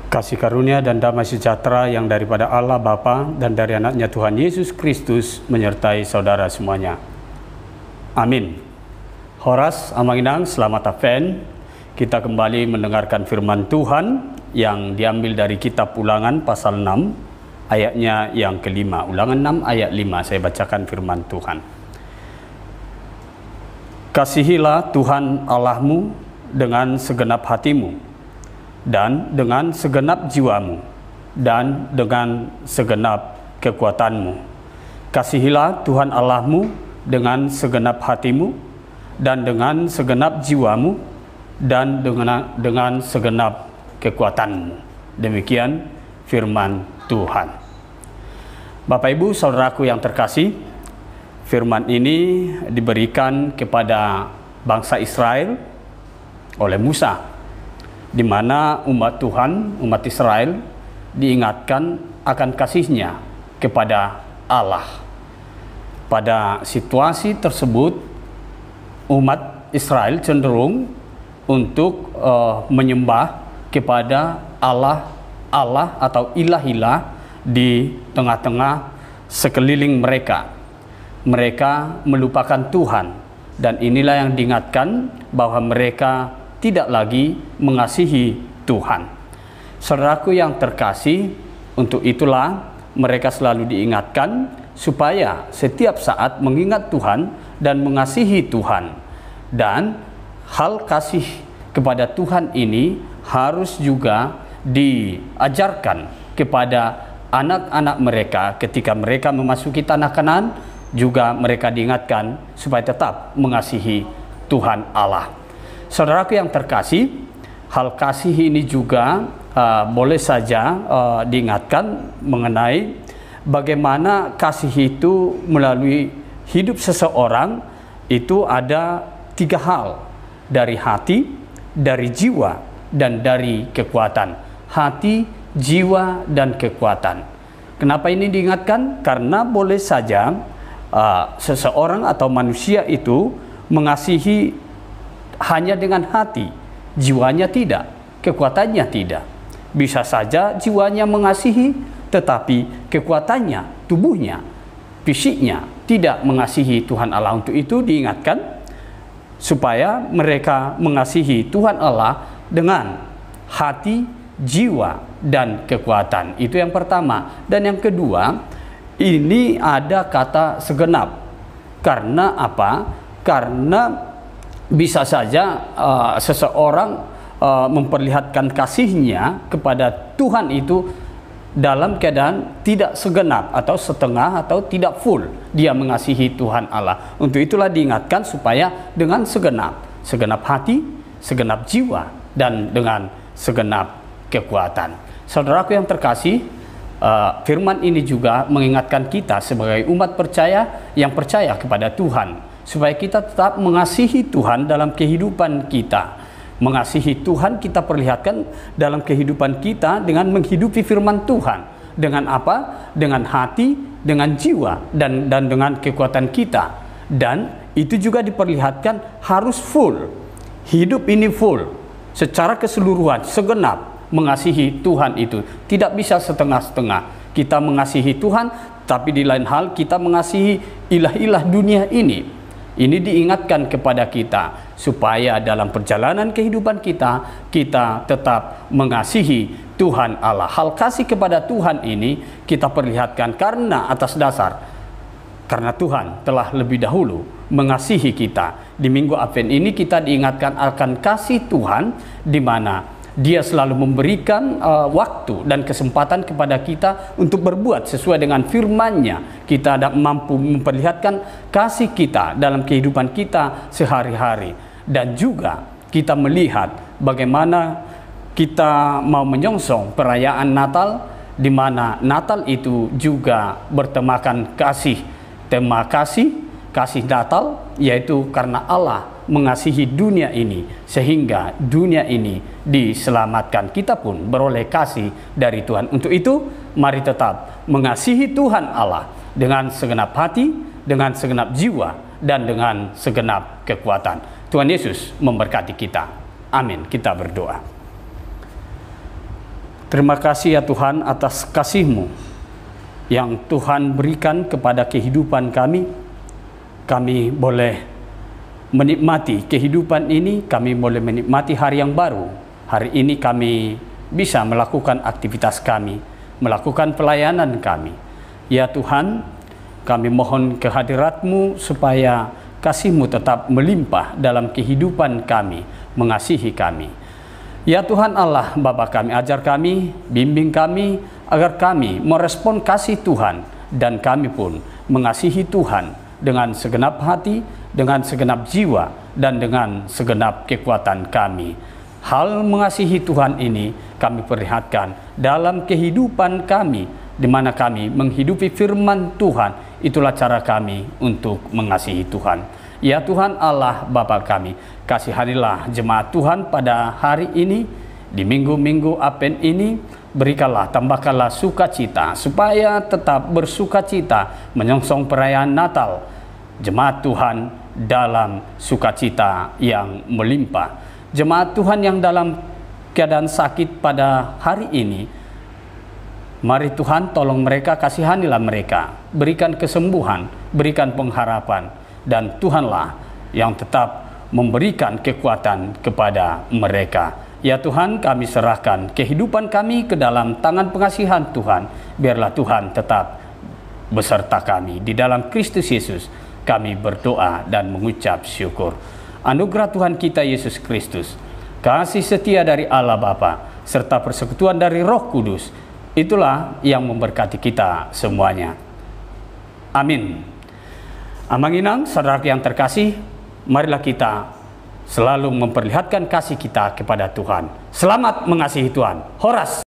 Kasih karunia dan damai sejahtera yang daripada Allah Bapa dan dari anaknya Tuhan Yesus Kristus menyertai saudara semuanya. Amin. Horas Amanginang, selamat Advent. Kita kembali mendengarkan firman Tuhan yang diambil dari kitab Ulangan pasal 6 ayatnya yang kelima. Ulangan 6 ayat 5, saya bacakan firman Tuhan. Kasihilah Tuhan Allahmu dengan segenap hatimu, dan dengan segenap jiwamu, dan dengan segenap kekuatanmu. Kasihilah Tuhan Allahmu dengan segenap hatimu, dan dengan segenap jiwamu, dan dengan segenap kekuatanmu. Demikian firman Tuhan. Bapak Ibu saudaraku yang terkasih, firman ini diberikan kepada bangsa Israel oleh Musa, di mana umat Tuhan, umat Israel diingatkan akan kasihnya kepada Allah. Pada situasi tersebut, umat Israel cenderung untuk menyembah kepada Allah atau ilah-ilah di tengah-tengah sekeliling mereka. Mereka melupakan Tuhan, dan inilah yang diingatkan bahwa mereka tidak lagi mengasihi Tuhan. Saudaraku yang terkasih, untuk itulah mereka selalu diingatkan supaya setiap saat mengingat Tuhan dan mengasihi Tuhan. Dan hal kasih kepada Tuhan ini harus juga diajarkan kepada anak-anak mereka ketika mereka memasuki tanah Kanaan. Juga mereka diingatkan supaya tetap mengasihi Tuhan Allah. Saudaraku yang terkasih, hal kasih ini juga boleh saja diingatkan mengenai bagaimana kasih itu melalui hidup seseorang itu ada 3 hal: dari hati, dari jiwa, dan dari kekuatan. Hati, jiwa, dan kekuatan. Kenapa ini diingatkan? Karena boleh saja seseorang atau manusia itu mengasihi hanya dengan hati, jiwanya tidak, kekuatannya tidak. Bisa saja jiwanya mengasihi, tetapi kekuatannya, tubuhnya, fisiknya tidak mengasihi Tuhan Allah. Untuk itu diingatkan supaya mereka mengasihi Tuhan Allah dengan hati, jiwa, dan kekuatan. Itu yang pertama. Dan yang kedua, ini ada kata segenap. Karena apa? Karena bisa saja seseorang memperlihatkan kasihnya kepada Tuhan itu dalam keadaan tidak segenap atau setengah atau tidak full dia mengasihi Tuhan Allah. Untuk itulah diingatkan supaya dengan segenap hati, segenap jiwa, dan dengan segenap kekuatan. Saudaraku yang terkasih, firman ini juga mengingatkan kita sebagai umat percaya yang percaya kepada Tuhan, supaya kita tetap mengasihi Tuhan dalam kehidupan kita. Mengasihi Tuhan kita perlihatkan dalam kehidupan kita dengan menghidupi firman Tuhan. Dengan apa? Dengan hati, dengan jiwa, dan dengan kekuatan kita. Dan itu juga diperlihatkan harus full. Hidup ini full, secara keseluruhan, segenap mengasihi Tuhan itu. Tidak bisa setengah-setengah. Kita mengasihi Tuhan, tapi di lain hal kita mengasihi ilah-ilah dunia ini. Ini diingatkan kepada kita supaya dalam perjalanan kehidupan kita tetap mengasihi Tuhan Allah. Hal kasih kepada Tuhan ini kita perlihatkan karena atas dasar karena Tuhan telah lebih dahulu mengasihi kita. Di Minggu Advent ini kita diingatkan akan kasih Tuhan, di mana Dia selalu memberikan waktu dan kesempatan kepada kita untuk berbuat sesuai dengan firman-Nya. Kita mampu memperlihatkan kasih kita dalam kehidupan kita sehari-hari. Dan juga kita melihat bagaimana kita mau menyongsong perayaan Natal, di mana Natal itu juga bertemakan kasih. Tema kasih Natal, yaitu karena Allah mengasihi dunia ini sehingga dunia ini diselamatkan. Kita pun beroleh kasih dari Tuhan. Untuk itu, mari tetap mengasihi Tuhan Allah dengan segenap hati, dengan segenap jiwa, dan dengan segenap kekuatan. Tuhan Yesus memberkati kita. Amin. Kita berdoa. Terima kasih ya Tuhan atas kasih-Mu yang Tuhan berikan kepada kehidupan kami. Kami boleh menikmati kehidupan ini, kami boleh menikmati hari yang baru. Hari ini kami bisa melakukan aktivitas kami, melakukan pelayanan kami. Ya Tuhan, kami mohon kehadirat-Mu supaya kasih-Mu tetap melimpah dalam kehidupan kami, mengasihi kami. Ya Tuhan Allah, Bapa kami, ajar kami, bimbing kami, agar kami merespon kasih Tuhan, dan kami pun mengasihi Tuhan dengan segenap hati, dengan segenap jiwa, dan dengan segenap kekuatan kami. Hal mengasihi Tuhan ini kami perlihatkan dalam kehidupan kami, di mana kami menghidupi firman Tuhan. Itulah cara kami untuk mengasihi Tuhan. Ya Tuhan Allah Bapa kami, kasihanilah jemaat Tuhan pada hari ini, di minggu-minggu Advent ini. Berikanlah, tambahkanlah sukacita, supaya tetap bersukacita menyongsong perayaan Natal. Jemaat Tuhan dalam sukacita yang melimpah. Jemaat Tuhan yang dalam keadaan sakit pada hari ini, mari Tuhan tolong mereka, kasihanilah mereka, berikan kesembuhan, berikan pengharapan, dan Tuhanlah yang tetap memberikan kekuatan kepada mereka. Ya Tuhan, kami serahkan kehidupan kami ke dalam tangan pengasihan Tuhan. Biarlah Tuhan tetap beserta kami. Di dalam Kristus Yesus kami berdoa dan mengucap syukur. Anugerah Tuhan kita Yesus Kristus, kasih setia dari Allah Bapa, serta persekutuan dari Roh Kudus, itulah yang memberkati kita semuanya. Amin. Amanginang, saudara yang terkasih, marilah kita selalu memperlihatkan kasih kita kepada Tuhan. Selamat mengasihi Tuhan. Horas.